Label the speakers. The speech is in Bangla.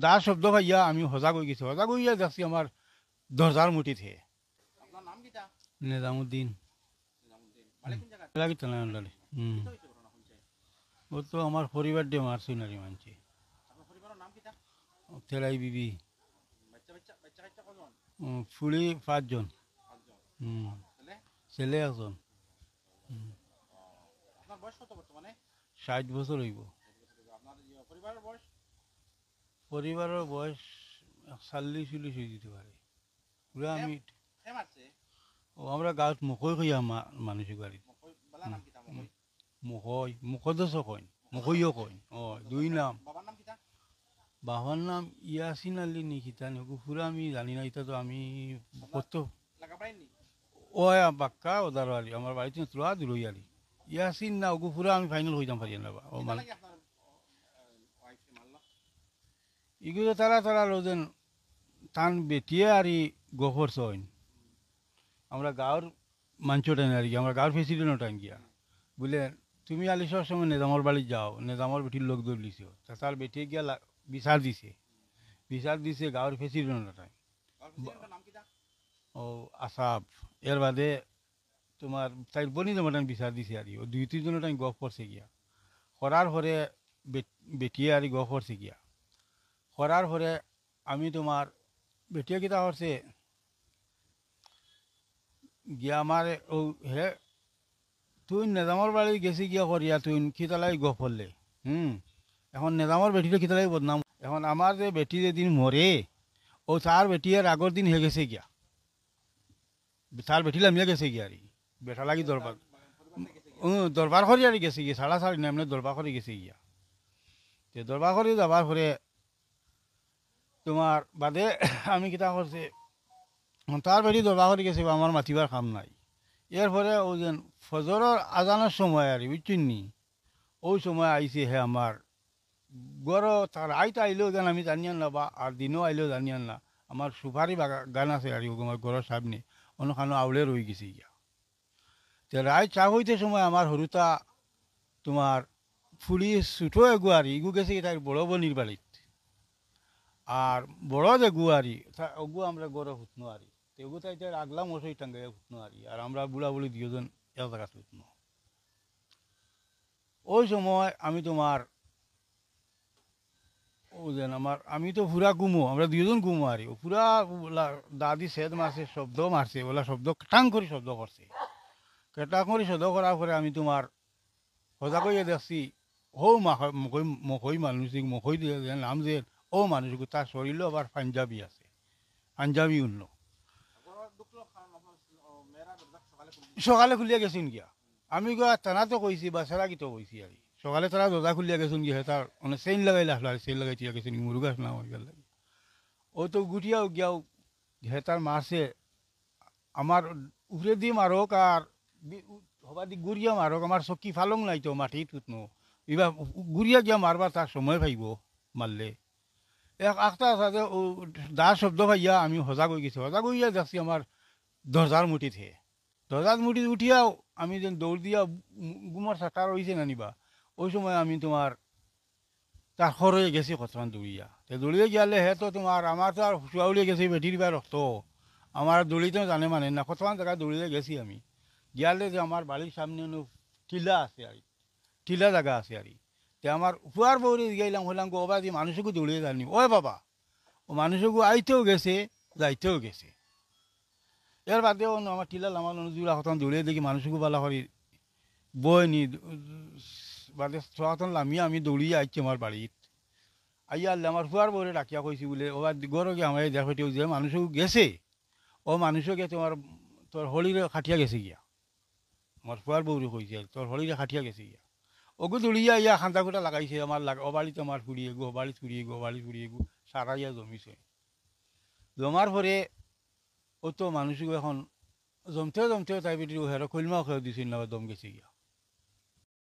Speaker 1: দা শব্দ ভাইয়া আমি সজাগ হয়ে গেছি, সজাগ হইয়া যাচ্ছি আমার দরজার মুঠিত হে।
Speaker 2: আপনার নাম কিটা?
Speaker 1: নিজামুদ্দিন
Speaker 2: নিজামুদ্দিন। বাড়ি কোন জায়গা?
Speaker 1: লাগিত না আন্ডারে।
Speaker 2: কিতা হইছে ঘটনা শুনছে?
Speaker 1: ও তো আমার পরিবার দিয়ে মারছি নারী মানছি।
Speaker 2: আপনার পরিবারের নাম কিটা?
Speaker 1: তেলাই বিবি
Speaker 2: বাচ্চা বাচ্চা বাচ্চা কাচ্চা কজন?
Speaker 1: ফুলি 5 জন।
Speaker 2: পাঁচজন।
Speaker 1: হুম,
Speaker 2: ছেলে?
Speaker 1: ছেলে একজন।
Speaker 2: আপনার বয়স কত বর্তমানে?
Speaker 1: 60 বছর হইব।
Speaker 2: আপনার পরিবারের বয়স?
Speaker 1: পরিবারের বয়স 40-40 হয়ে যেতে পারে। পুরা আমি
Speaker 2: কে মারছে?
Speaker 1: আমরা গাঁৱত মুখই খুঁয়া মানুষ বাড়িত।
Speaker 2: মকই বালা নাম কিটা? মকই।
Speaker 1: মুখই মুখদস কইন, মুখইও কইন। দুই নাম।
Speaker 2: বাবার নাম কিটা?
Speaker 1: বাবার নাম ইয়াসিন আলী নিকিতা নেগু পুরা আমি জানি না, এটা তো আমি কত
Speaker 2: লাগাবাই নি?
Speaker 1: ও বাক্কা ওদার আলী আমার বাড়িতে তোলা দুলই আলী ইয়াসিন না ওগু পুরা আমি ফাইনাল হইতাম পারি না। ও
Speaker 2: কিতা
Speaker 1: মানে
Speaker 2: লাগে আপনার ওয়াইফকে মারলো?
Speaker 1: এগুলো তারা তারা রোজেন টান বেটিয়ে আর গফর সইন আমরা গাঁৱৰ মানুষ টাইন আর কি, আমরা গাঁৱৰ প্রেসিডেন্ট টাইন গিয়া বলে তুমি আলিশার সময় নেজামর বাড়ি যাও, নেজামর বেটির লোক দৌড়লিছ, তার বেটিয়ে গিয়া বিচার দিছে, বিচার দিছে গাঁৱৰ প্রেসিডেন্ট টাইম
Speaker 2: আর প্রেসিডেন্টের নাম কিটা?
Speaker 1: ও আসাব। এর বাদে তোমার তাই বনি জমা টাইম বিচার দিছে আর ও 2-3 টাইম গফ করছে গিয়া করার পরে বেটিয়ে আর গফ করছে গিয়া করার পরে আমি তোমার বেটিয়ে কিতা করছে গিয়া আমার ও হে তুই নেজামর বাড়ি গেছি গিয়া করিয়া তুই খিতালাই গফ করলে। এখন নেজামর বেটিরে খিতালাই বদনাম। এখন আমার যে বেটি যেদিন মরে ও তার বেটিয়ার আগর দিন হয়ে গেছে গিয়া, তার বেটি লামিয়া গেছে গিয়া আর বেটা লাগি দরবার দরবার করি আর গেছে গিয়া সাড়া সাড়ি নামনে দরবার করে গেছে গিয়া। তে দরবার করে যাবার পরে তোমার বাদে আমি কিতা করছে তার বেটি দরবার করে গেছে আমার মাতিবার কাম নাই। এরপরে ও যেন ফজরের আজানের সময় আর বুঝছেন নি, ওই সময় আইছে হে আমার গড় তার আইতা আইলেও যেন আমি জানিয়ান না বা আর দিনও আইলেও জানিয়ান না আমার সুপারি বাগান আছে আর আমার গড়ের সামনে অন্যখানো আউলে রয়ে গেছে গিয়া। তো রায় চা হইতে সময় আমার হরুতা তোমার ফুলি ছুটো এগুয়ারি ইগু গেছে তার বড় বনির বাড়িত, আর বড় যে গুয়ারি ওগু আমরা গড়ে হুতনো আরি তেগু তাই আগলা মশাই টাঙ্গাইয়া হুতনো আরি আর আমরা বুড়া বুড়ি দুজন এক জায়গা হুতনো। ওই সময় আমি তোমার ও যেন আমার আমি তো পুরা গুমো আমরা দুজন গুমো আরি ও পুরা দাদি সেদ মারছে শব্দ মারছে ওলা শব্দ টাং করে শব্দ করছে, কেটা করে শব্দ করার পরে আমি তোমার সজা করিয়া দেখছি ও মখই মানুষ মখই নাম যে ও মানুষ তার শরীরও আবার পাঞ্জাবি আছে, পাঞ্জাবি উঠল। সকালে খুলিয়া গেছেন গিয়া আমি গা টানা তো কইছি বা সেরা গীত কইছি আর সকালে তারা দরজা খুলিয়া গেছেন গিয়া তার মানে চেইন লাগাই লাখলো আর চেইন লাগাই দিয়া গেছেন মুরগাছ না হয়ে গেল। ও তো গুটিয়াও গিয়াও হেতার মারছে আমার উপরে দিয়ে মারক আর হবা দি গুড়িয়া মারক আমার চকি ফালং নাই তো মাটি তুতনো এবার গুড়িয়া গিয়া মারবার তার সময় পাইব মারলে এক আখটা আছে যে ও দা শব্দ ভাইয়া আমি সজাগ হয়ে গেছি, সজাগ হইয়া যাচ্ছি আমার দরজার মুঠিত হে। দরজার মুঠিত উঠিয়াও আমি যেন দৌড় দিয়া গুমার চাকা রয়েছে না নিবা ওই সময় আমি তোমার তার হয়ে গেছি কতক্ষণ দৌড়িয়া দৌড়িয়ে গিয়ালে হে তো তোমার আমার তো আর শুয়াউলিয়ে গেছে বেটির বা রক্ত আমার দৌড়িতেও জানে মানে না কতক্ষণ জায়গা দৌড়িয়ে গেছি আমি গিয়ালে যে আমার বাড়ির সামনে টিলা আছে আর টিলা জায়গা আছে আর তে আমার ফুয়ার বৌরে গেলাম হলাম গো বাবা যে মানুষকে দৌড়িয়ে জানি ওই বাবা ও মানুষকে আইতেও গেছে যাইতেও গেছে। এর বাদেও আমার টিলা আমার জোড়া হতন দৌড়িয়ে দেখি মানুষকে বালা করি বই নি বাদে সতন লামিয়া আমি দৌড়িয়ে আইছি আমার বাড়িত আইয়া আল্লাহ আমার ফুয়ার বৌরে ডাকিয়া কইছি বলে ওবার গরো গিয়ে আমার দেখো যে মানুষও গেছে ও মানুষকে তোমার তোর হলিরে খাটিয়া গেছে গিয়া আমার ফুয়ার বৌরে কইছে তোর হলিরে খাটিয়া গেছে গিয়া ওগু দৌড়িয়া ইয়া খান্দা খুঁটা লাগাইছে আমার অবাড়িতে আমার ফুড়িয়ে গো অবাড়ি ফুড়িয়ে গো অবাড়ি ফুড়িয়ে গো সারাইয়া জমিছে জমার পরে ও তো মানুষকে এখন জমতেও জমতেও তাই বেটি হেরো কলমাও খেয়ে দিছিল না দম গেছে গিয়া